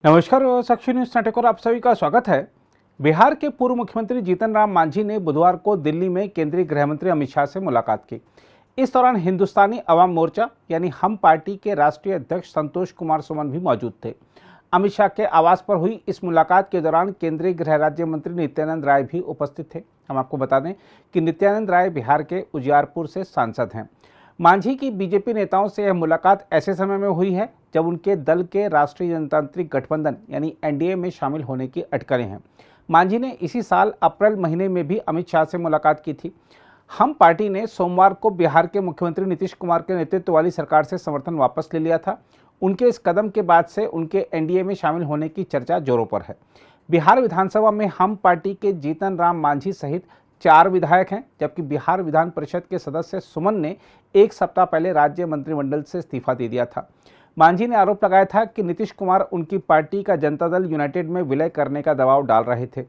नमस्कार, साक्षी news network पर आप सभी का स्वागत है। बिहार के पूर्व मुख्यमंत्री जीतन राम मांझी ने बुधवार को दिल्ली में केंद्रीय गृह मंत्री अमित शाह से मुलाकात की। इस दौरान हिंदुस्तानी अवाम मोर्चा यानी हम पार्टी के राष्ट्रीय अध्यक्ष संतोष कुमार सुमन भी मौजूद थे। अमित शाह के आवास पर हुई इस मुलाकात के दौरान केंद्रीय गृह राज्य मंत्री नित्यानंद राय भी उपस्थित थे। हम आपको बता दें कि नित्यानंद राय बिहार के उजियारपुर से सांसद हैं। मांझी की बीजेपी नेताओं से यह मुलाकात ऐसे समय में हुई है जब उनके दल के राष्ट्रीय जनतांत्रिक गठबंधन यानी एनडीए में शामिल होने की अटकलें हैं। मांझी ने इसी साल अप्रैल महीने में भी अमित शाह से मुलाकात की थी। हम पार्टी ने सोमवार को बिहार के मुख्यमंत्री नीतीश कुमार के नेतृत्व वाली सरकार से समर्थन वापस ले लिया था। उनके इस कदम के बाद से उनके एनडीए में शामिल होने की चर्चा जोरों पर है। बिहार विधानसभा में हम पार्टी के जीतन राम मांझी सहित 4 विधायक हैं, जबकि बिहार विधान परिषद के सदस्य सुमन ने एक सप्ताह पहले राज्य मंत्रिमंडल से इस्तीफा दे दिया था। मांझी ने आरोप लगाया था कि नीतीश कुमार उनकी पार्टी का जनता दल यूनाइटेड में विलय करने का दबाव डाल रहे थे।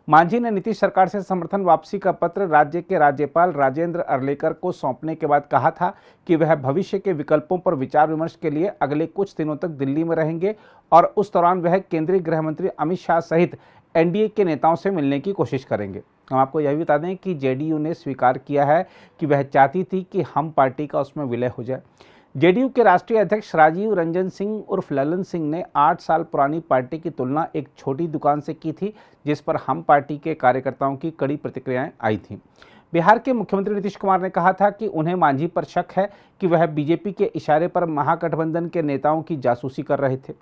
मांझी ने नीतीश सरकार से समर्थन वापसी का पत्र राज्य के राज्यपाल राजेंद्र अर्लेकर को सौंपने के बाद कहा था कि वह भविष्य के विकल्पों पर विचार विमर्श के लिए अगले कुछ दिनों तक दिल्ली में रहेंगे और उस दौरान वह केंद्रीय गृह मंत्री अमित शाह सहित एनडीए के नेताओं से मिलने की कोशिश करेंगे। हम आपको यह भी बता दें कि जेडीयू ने स्वीकार किया है कि वह चाहती थी कि हम पार्टी का उसमें विलय हो जाए। जेडीयू के राष्ट्रीय अध्यक्ष राजीव रंजन सिंह उर्फ ललन सिंह ने 8 साल पुरानी पार्टी की तुलना एक छोटी दुकान से की थी, जिस पर हम पार्टी के कार्यकर्ताओं की कड़ी प्रतिक्रियाएं आई थीं। बिहार के मुख्यमंत्री नीतीश कुमार ने कहा था कि उन्हें मांझी पर शक है कि वह बीजेपी के इशारे पर महागठबंधन के नेताओं की जासूसी कर रहे थे।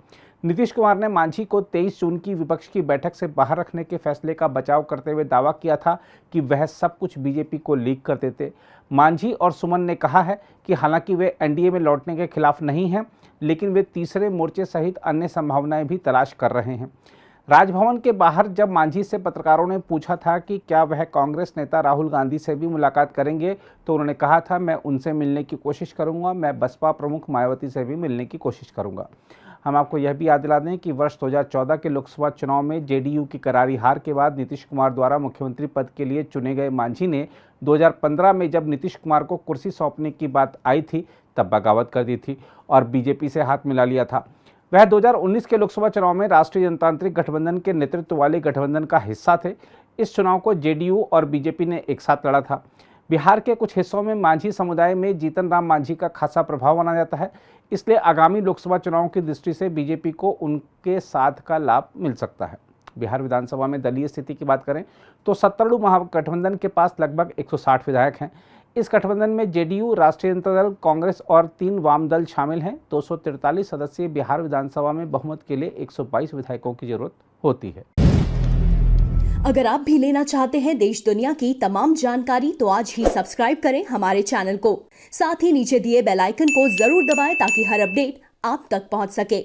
नीतीश कुमार ने मांझी को 23 जून की विपक्ष की बैठक से बाहर रखने के फैसले का बचाव करते हुए दावा किया था कि वह सब कुछ बीजेपी को लीक कर देते। मांझी और सुमन ने कहा है कि हालांकि वे एनडीए में लौटने के खिलाफ नहीं हैं, लेकिन वे तीसरे मोर्चे सहित अन्य संभावनाएं भी तलाश कर रहे हैं। राजभवन के बाहर जब मांझी से पत्रकारों ने पूछा था कि क्या वह कांग्रेस नेता राहुल गांधी से भी मुलाकात करेंगे, तो उन्होंने कहा था, मैं उनसे मिलने की कोशिश करूंगा, मैं बसपा प्रमुख मायावती से भी मिलने की कोशिश करूंगा। हम आपको यह भी याद दिला दें कि वर्ष 2014 के लोकसभा चुनाव में जेडीयू की करारी हार के बाद नीतीश कुमार द्वारा मुख्यमंत्री पद के लिए चुने गए मांझी ने 2015 में जब नीतीश कुमार को कुर्सी सौंपने की बात आई थी तब बगावत कर दी थी और बीजेपी से हाथ मिला लिया था। वह 2019 के लोकसभा चुनाव में राष्ट्रीय जनतांत्रिक गठबंधन के नेतृत्व वाले गठबंधन का हिस्सा थे। इस चुनाव को जेडीयू और बीजेपी ने एक साथ लड़ा था। बिहार के कुछ हिस्सों में मांझी समुदाय में जीतन राम मांझी का खासा प्रभाव माना जाता है, इसलिए आगामी लोकसभा चुनाव की दृष्टि से बीजेपी को उनके साथ का लाभ मिल सकता है। बिहार विधानसभा में दलीय स्थिति की बात करें तो सत्तारूढ़ महागठबंधन के पास लगभग 160 विधायक हैं। इस गठबंधन में जेडीयू, राष्ट्रीय जनता दल, कांग्रेस और 3 वाम दल शामिल हैं। 243 सदस्यीय बिहार विधानसभा में बहुमत के लिए 122 विधायकों की जरूरत होती है। अगर आप भी लेना चाहते हैं देश दुनिया की तमाम जानकारी तो आज ही सब्सक्राइब करें हमारे चैनल को। साथ ही नीचे दिए बेल आइकन को जरूर दबाएं ताकि हर अपडेट आप तक पहुंच सके।